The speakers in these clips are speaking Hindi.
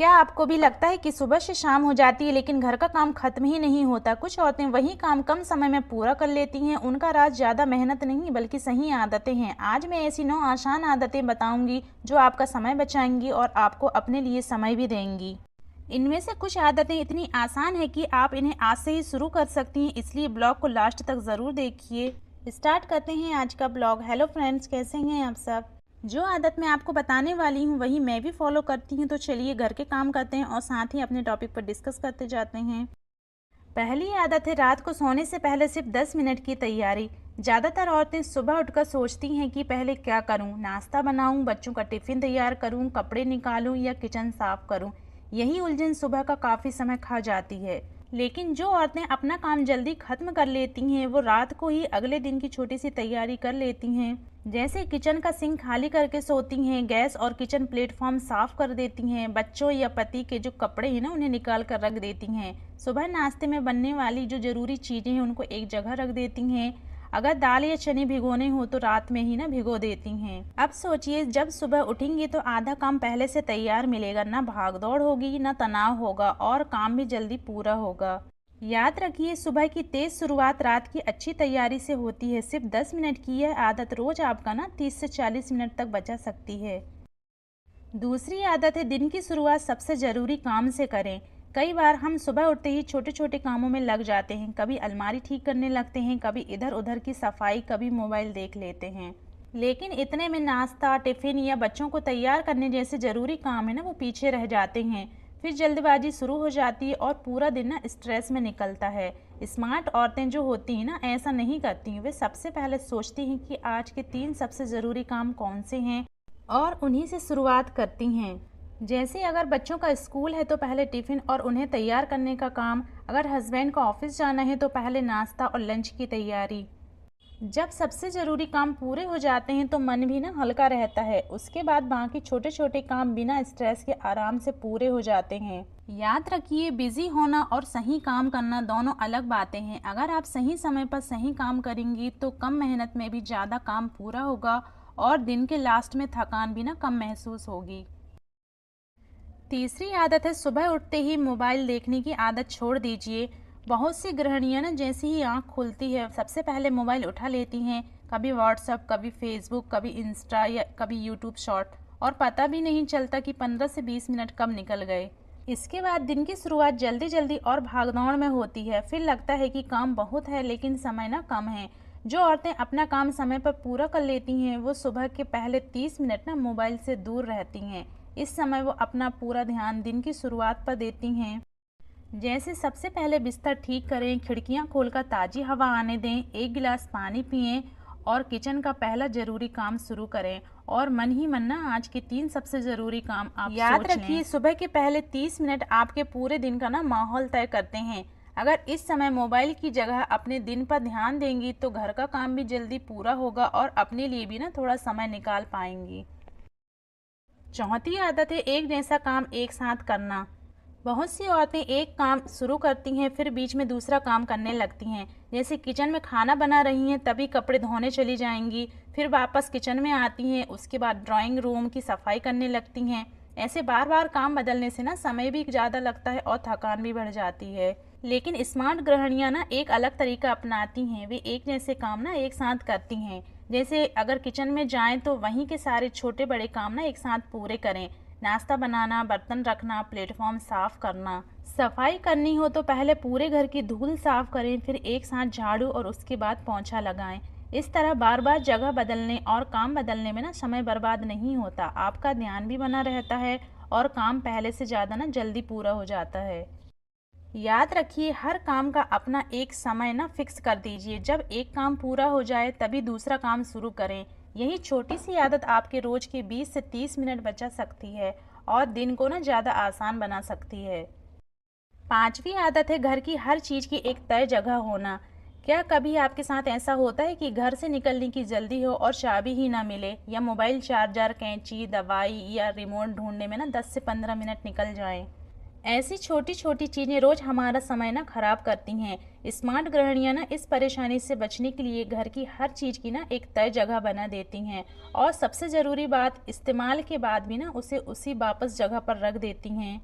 क्या आपको भी लगता है कि सुबह से शाम हो जाती है लेकिन घर का काम खत्म ही नहीं होता? कुछ औरतें वही काम कम समय में पूरा कर लेती हैं। उनका राज ज़्यादा मेहनत नहीं बल्कि सही आदतें हैं। आज मैं ऐसी 9 आसान आदतें बताऊंगी जो आपका समय बचाएंगी और आपको अपने लिए समय भी देंगी। इनमें से कुछ आदतें इतनी आसान है कि आप इन्हें आज से ही शुरू कर सकती हैं, इसलिए ब्लॉग को लास्ट तक ज़रूर देखिए। स्टार्ट करते हैं आज का ब्लॉग। हेलो फ्रेंड्स, कैसे हैं आप सब? जो आदत मैं आपको बताने वाली हूँ वही मैं भी फॉलो करती हूँ, तो चलिए घर के काम करते हैं और साथ ही अपने टॉपिक पर डिस्कस करते जाते हैं। पहली आदत है रात को सोने से पहले सिर्फ 10 मिनट की तैयारी। ज़्यादातर औरतें सुबह उठकर सोचती हैं कि पहले क्या करूं, नाश्ता बनाऊं, बच्चों का टिफ़िन तैयार करूं, कपड़े निकालूं या किचन साफ करूं। यही उलझन सुबह का काफ़ी समय खा जाती है। लेकिन जो औरतें अपना काम जल्दी खत्म कर लेती हैं वो रात को ही अगले दिन की छोटी सी तैयारी कर लेती हैं। जैसे किचन का सिंक खाली करके सोती हैं, गैस और किचन प्लेटफॉर्म साफ कर देती हैं, बच्चों या पति के जो कपड़े हैं ना उन्हें निकाल कर रख देती हैं। सुबह नाश्ते में बनने वाली जो ज़रूरी चीज़ें हैं उनको एक जगह रख देती हैं। अगर दाल या चने भिगोने हो तो रात में ही ना भिगो देती हैं। अब सोचिए, जब सुबह उठेंगी तो आधा काम पहले से तैयार मिलेगा, ना भाग दौड़ होगी ना तनाव होगा और काम भी जल्दी पूरा होगा। याद रखिए, सुबह की तेज शुरुआत रात की अच्छी तैयारी से होती है। सिर्फ 10 मिनट की यह आदत रोज आपका ना 30 से 40 मिनट तक बचा सकती है। दूसरी आदत है दिन की शुरुआत सबसे ज़रूरी काम से करें। कई बार हम सुबह उठते ही छोटे छोटे कामों में लग जाते हैं। कभी अलमारी ठीक करने लगते हैं, कभी इधर उधर की सफाई, कभी मोबाइल देख लेते हैं। लेकिन इतने में नाश्ता, टिफ़िन या बच्चों को तैयार करने जैसे ज़रूरी काम है ना वो पीछे रह जाते हैं। फिर जल्दबाजी शुरू हो जाती है और पूरा दिन ना स्ट्रेस में निकलता है। स्मार्ट औरतें जो होती हैं ना ऐसा नहीं करती हैं। वे सबसे पहले सोचती हैं कि आज के 3 सबसे ज़रूरी काम कौन से हैं और उन्हीं से शुरुआत करती हैं। जैसे अगर बच्चों का स्कूल है तो पहले टिफ़िन और उन्हें तैयार करने का काम, अगर हस्बैंड को ऑफिस जाना है तो पहले नाश्ता और लंच की तैयारी। जब सबसे ज़रूरी काम पूरे हो जाते हैं तो मन भी ना हल्का रहता है। उसके बाद बाकी छोटे छोटे काम बिना स्ट्रेस के आराम से पूरे हो जाते हैं। याद रखिए, बिजी होना और सही काम करना दोनों अलग बातें हैं। अगर आप सही समय पर सही काम करेंगी तो कम मेहनत में भी ज़्यादा काम पूरा होगा और दिन के लास्ट में थकान भी ना कम महसूस होगी। तीसरी आदत है सुबह उठते ही मोबाइल देखने की आदत छोड़ दीजिए। बहुत सी गृहिणियां ना जैसे ही आंख खुलती है सबसे पहले मोबाइल उठा लेती हैं। कभी व्हाट्सएप, कभी फेसबुक, कभी इंस्टा या कभी यूट्यूब शॉर्ट, और पता भी नहीं चलता कि 15 से 20 मिनट कब निकल गए। इसके बाद दिन की शुरुआत जल्दी जल्दी और भागदौड़ में होती है। फिर लगता है कि काम बहुत है लेकिन समय ना कम है। जो औरतें अपना काम समय पर पूरा कर लेती हैं वो सुबह के पहले 30 मिनट ना मोबाइल से दूर रहती हैं। इस समय वो अपना पूरा ध्यान दिन की शुरुआत पर देती हैं। जैसे सबसे पहले बिस्तर ठीक करें, खिड़कियां खोलकर ताज़ी हवा आने दें, एक गिलास पानी पिएं और किचन का पहला ज़रूरी काम शुरू करें। और मन ही मन ना आज के 3 सबसे ज़रूरी काम आप याद रखिए। सुबह के पहले 30 मिनट आपके पूरे दिन का ना माहौल तय करते हैं। अगर इस समय मोबाइल की जगह अपने दिन पर ध्यान देंगी तो घर का काम भी जल्दी पूरा होगा और अपने लिए भी ना थोड़ा समय निकाल पाएंगी। चौथी आदत है एक जैसा काम एक साथ करना। बहुत सी औरतें एक काम शुरू करती हैं फिर बीच में दूसरा काम करने लगती हैं। जैसे किचन में खाना बना रही हैं तभी कपड़े धोने चली जाएंगी, फिर वापस किचन में आती हैं, उसके बाद ड्राइंग रूम की सफाई करने लगती हैं। ऐसे बार बार काम बदलने से ना समय भी ज़्यादा लगता है और थकान भी बढ़ जाती है। लेकिन स्मार्ट गृहिणियां ना एक अलग तरीका अपनाती हैं। वे एक जैसे काम ना एक साथ करती हैं। जैसे अगर किचन में जाएं तो वहीं के सारे छोटे बड़े काम ना एक साथ पूरे करें। नाश्ता बनाना, बर्तन रखना, प्लेटफॉर्म साफ करना। सफाई करनी हो तो पहले पूरे घर की धूल साफ करें, फिर एक साथ झाड़ू और उसके बाद पोंछा लगाएं। इस तरह बार बार जगह बदलने और काम बदलने में ना समय बर्बाद नहीं होता, आपका ध्यान भी बना रहता है और काम पहले से ज़्यादा ना जल्दी पूरा हो जाता है। याद रखिए, हर काम का अपना एक समय ना फिक्स कर दीजिए। जब एक काम पूरा हो जाए तभी दूसरा काम शुरू करें। यही छोटी सी आदत आपके रोज के 20 से 30 मिनट बचा सकती है और दिन को ना ज़्यादा आसान बना सकती है। पांचवी आदत है घर की हर चीज़ की एक तय जगह होना। क्या कभी आपके साथ ऐसा होता है कि घर से निकलने की जल्दी हो और चाबी ही ना मिले, या मोबाइल चार्जर, कैंची, दवाई या रिमोट ढूंढने में ना 10 से 15 मिनट निकल जाएं? ऐसी छोटी छोटी चीज़ें रोज हमारा समय ना खराब करती हैं। स्मार्ट गृहिणियां ना इस परेशानी से बचने के लिए घर की हर चीज़ की ना एक तय जगह बना देती हैं और सबसे ज़रूरी बात, इस्तेमाल के बाद भी ना उसे उसी वापस जगह पर रख देती हैं।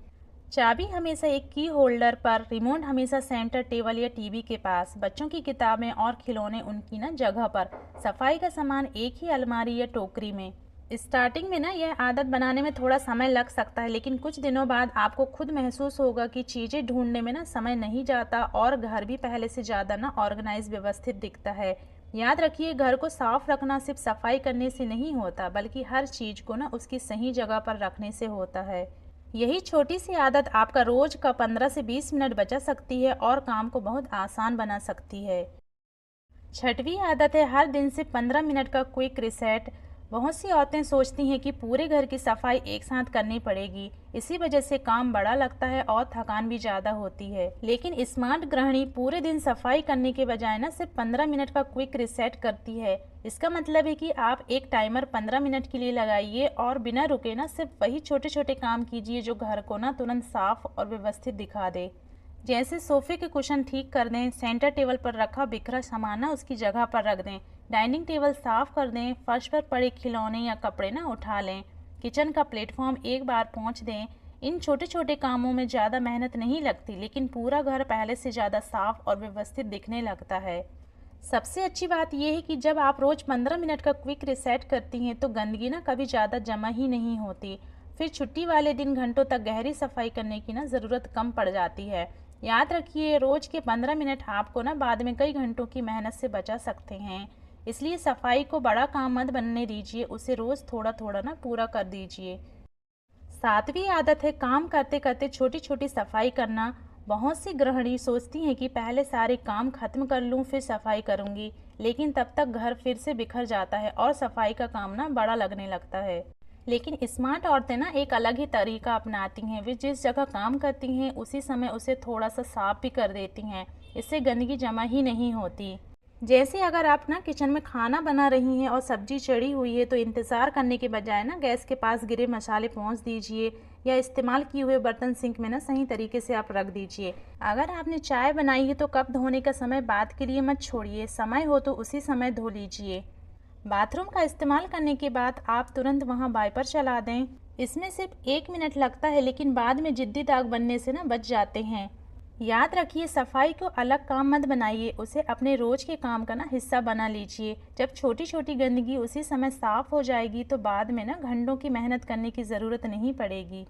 चाबी हमेशा एक की होल्डर पर, रिमोट हमेशा सेंटर टेबल या टीवी के पास, बच्चों की किताबें और खिलौने उनकी ना जगह पर, सफाई का सामान एक ही अलमारी या टोकरी में। स्टार्टिंग में ना यह आदत बनाने में थोड़ा समय लग सकता है, लेकिन कुछ दिनों बाद आपको खुद महसूस होगा कि चीज़ें ढूंढने में ना समय नहीं जाता और घर भी पहले से ज़्यादा ना ऑर्गेनाइज व्यवस्थित दिखता है। याद रखिए, घर को साफ रखना सिर्फ सफाई करने से नहीं होता, बल्कि हर चीज़ को ना उसकी सही जगह पर रखने से होता है। यही छोटी सी आदत आपका रोज का 15 से 20 मिनट बचा सकती है और काम को बहुत आसान बना सकती है। छठवीं आदत है हर दिन से 15 मिनट का क्विक रिसेट। बहुत सी औरतें सोचती हैं कि पूरे घर की सफाई एक साथ करनी पड़ेगी, इसी वजह से काम बड़ा लगता है और थकान भी ज़्यादा होती है। लेकिन स्मार्ट गृहिणी पूरे दिन सफाई करने के बजाय ना सिर्फ 15 मिनट का क्विक रिसेट करती है। इसका मतलब है कि आप एक टाइमर 15 मिनट के लिए लगाइए और बिना रुके ना सिर्फ वही छोटे छोटे काम कीजिए जो घर को ना तुरंत साफ और व्यवस्थित दिखा दे। जैसे सोफे के कुशन ठीक कर दें, सेंटर टेबल पर रखा बिखरा सामान ना उसकी जगह पर रख दें, डाइनिंग टेबल साफ कर दें, फर्श पर पड़े खिलौने या कपड़े ना उठा लें, किचन का प्लेटफॉर्म एक बार पोंछ दें। इन छोटे छोटे कामों में ज़्यादा मेहनत नहीं लगती, लेकिन पूरा घर पहले से ज़्यादा साफ और व्यवस्थित दिखने लगता है। सबसे अच्छी बात यह है कि जब आप रोज़ 15 मिनट का क्विक रिसेट करती हैं तो गंदगी ना कभी ज़्यादा जमा ही नहीं होती। फिर छुट्टी वाले दिन घंटों तक गहरी सफाई करने की ना ज़रूरत कम पड़ जाती है। याद रखिए, रोज़ के 15 मिनट आपको ना बाद में कई घंटों की मेहनत से बचा सकते हैं। इसलिए सफाई को बड़ा काम मत बनने दीजिए, उसे रोज़ थोड़ा थोड़ा ना पूरा कर दीजिए। सातवीं आदत है काम करते करते छोटी छोटी सफाई करना। बहुत सी गृहिणी सोचती हैं कि पहले सारे काम खत्म कर लूँ फिर सफाई करूँगी, लेकिन तब तक घर फिर से बिखर जाता है और सफाई का काम ना बड़ा लगने लगता है। लेकिन स्मार्ट औरतें ना एक अलग ही तरीका अपनाती हैं। वे जिस जगह काम करती हैं उसी समय उसे थोड़ा सा साफ भी कर देती हैं, इससे गंदगी जमा ही नहीं होती। जैसे अगर आप ना किचन में खाना बना रही हैं और सब्जी चढ़ी हुई है तो इंतज़ार करने के बजाय ना गैस के पास गिरे मसाले पहुंच दीजिए या इस्तेमाल किए हुए बर्तन सिंक में ना सही तरीके से आप रख दीजिए। अगर आपने चाय बनाई है तो कप धोने का समय बाद के लिए मत छोड़िए, समय हो तो उसी समय धो लीजिए। बाथरूम का इस्तेमाल करने के बाद आप तुरंत वहां वाइपर चला दें। इसमें सिर्फ 1 मिनट लगता है, लेकिन बाद में जिद्दी दाग बनने से ना बच जाते हैं। याद रखिए, सफाई को अलग काम मत बनाइए, उसे अपने रोज के काम का ना हिस्सा बना लीजिए। जब छोटी छोटी गंदगी उसी समय साफ हो जाएगी तो बाद में ना घंटों की मेहनत करने की ज़रूरत नहीं पड़ेगी।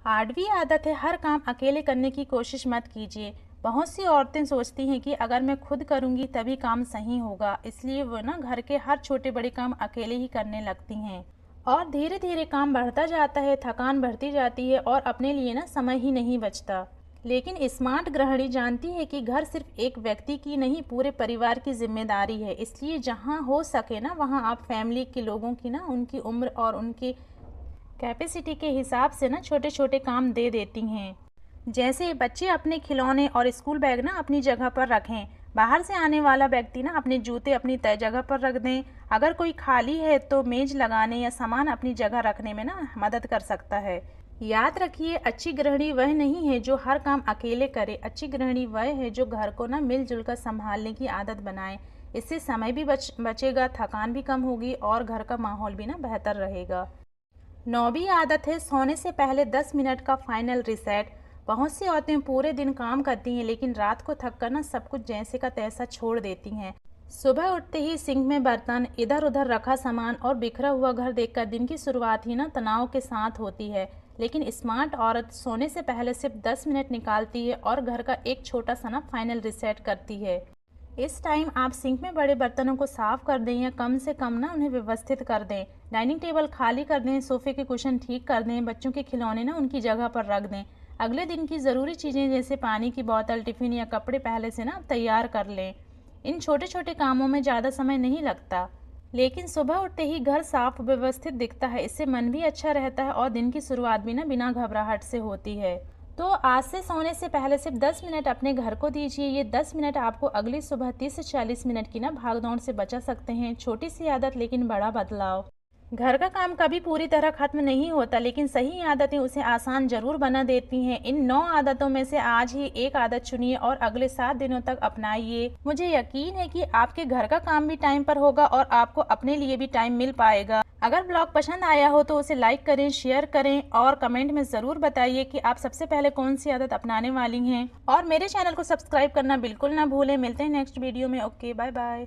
8वीं आदत है हर काम अकेले करने की कोशिश मत कीजिए। बहुत सी औरतें सोचती हैं कि अगर मैं खुद करूंगी तभी काम सही होगा, इसलिए वो ना घर के हर छोटे बड़े काम अकेले ही करने लगती हैं और धीरे धीरे काम बढ़ता जाता है, थकान बढ़ती जाती है और अपने लिए ना समय ही नहीं बचता। लेकिन स्मार्ट गृहिणी जानती है कि घर सिर्फ एक व्यक्ति की नहीं, पूरे परिवार की जिम्मेदारी है। इसलिए जहाँ हो सके ना वहाँ आप फैमिली के लोगों की ना उनकी उम्र और उनकी कैपेसिटी के हिसाब से ना छोटे छोटे काम दे देती हैं। जैसे बच्चे अपने खिलौने और स्कूल बैग ना अपनी जगह पर रखें, बाहर से आने वाला व्यक्ति ना अपने जूते अपनी तय जगह पर रख दें। अगर कोई खाली है तो मेज लगाने या सामान अपनी जगह रखने में ना मदद कर सकता है। याद रखिए, अच्छी गृहिणी वह नहीं है जो हर काम अकेले करे, अच्छी गृहिणी वह है जो घर को ना मिलजुल कर संभालने की आदत बनाए। इससे समय भी बचेगा, थकान भी कम होगी और घर का माहौल भी ना बेहतर रहेगा। 9वीं आदत है सोने से पहले 10 मिनट का फाइनल रिसेट। बहुत सी औरतें पूरे दिन काम करती हैं लेकिन रात को थक कर ना सब कुछ जैसे का तैसा छोड़ देती हैं। सुबह उठते ही सिंक में बर्तन, इधर उधर रखा सामान और बिखरा हुआ घर देखकर दिन की शुरुआत ही ना तनाव के साथ होती है। लेकिन स्मार्ट औरत सोने से पहले सिर्फ 10 मिनट निकालती है और घर का एक छोटा सा ना फाइनल रिसेट करती है। इस टाइम आप सिंक में बड़े बर्तनों को साफ कर दें या कम से कम ना उन्हें व्यवस्थित कर दें, डाइनिंग टेबल खाली कर दें, सोफे के कुशन ठीक कर दें, बच्चों के खिलौने ना उनकी जगह पर रख दें। अगले दिन की ज़रूरी चीज़ें जैसे पानी की बोतल, टिफ़िन या कपड़े पहले से ना तैयार कर लें। इन छोटे छोटे कामों में ज़्यादा समय नहीं लगता, लेकिन सुबह उठते ही घर साफ व्यवस्थित दिखता है। इससे मन भी अच्छा रहता है और दिन की शुरुआत भी ना बिना घबराहट से होती है। तो आज से सोने से पहले सिर्फ 10 मिनट अपने घर को दीजिए। ये 10 मिनट आपको अगली सुबह 30 से 40 मिनट की ना भागदौड़ से बचा सकते हैं। छोटी सी आदत लेकिन बड़ा बदलाव। घर का काम कभी पूरी तरह खत्म नहीं होता, लेकिन सही आदतें उसे आसान जरूर बना देती हैं। इन 9 आदतों में से आज ही एक आदत चुनिए और अगले 7 दिनों तक अपनाइए। मुझे यकीन है कि आपके घर का काम भी टाइम पर होगा और आपको अपने लिए भी टाइम मिल पाएगा। अगर ब्लॉग पसंद आया हो तो उसे लाइक करें, शेयर करें और कमेंट में ज़रूर बताइए कि आप सबसे पहले कौन सी आदत अपनाने वाली हैं। और मेरे चैनल को सब्सक्राइब करना बिल्कुल ना भूलें। मिलते हैं नेक्स्ट वीडियो में। Okay, bye bye.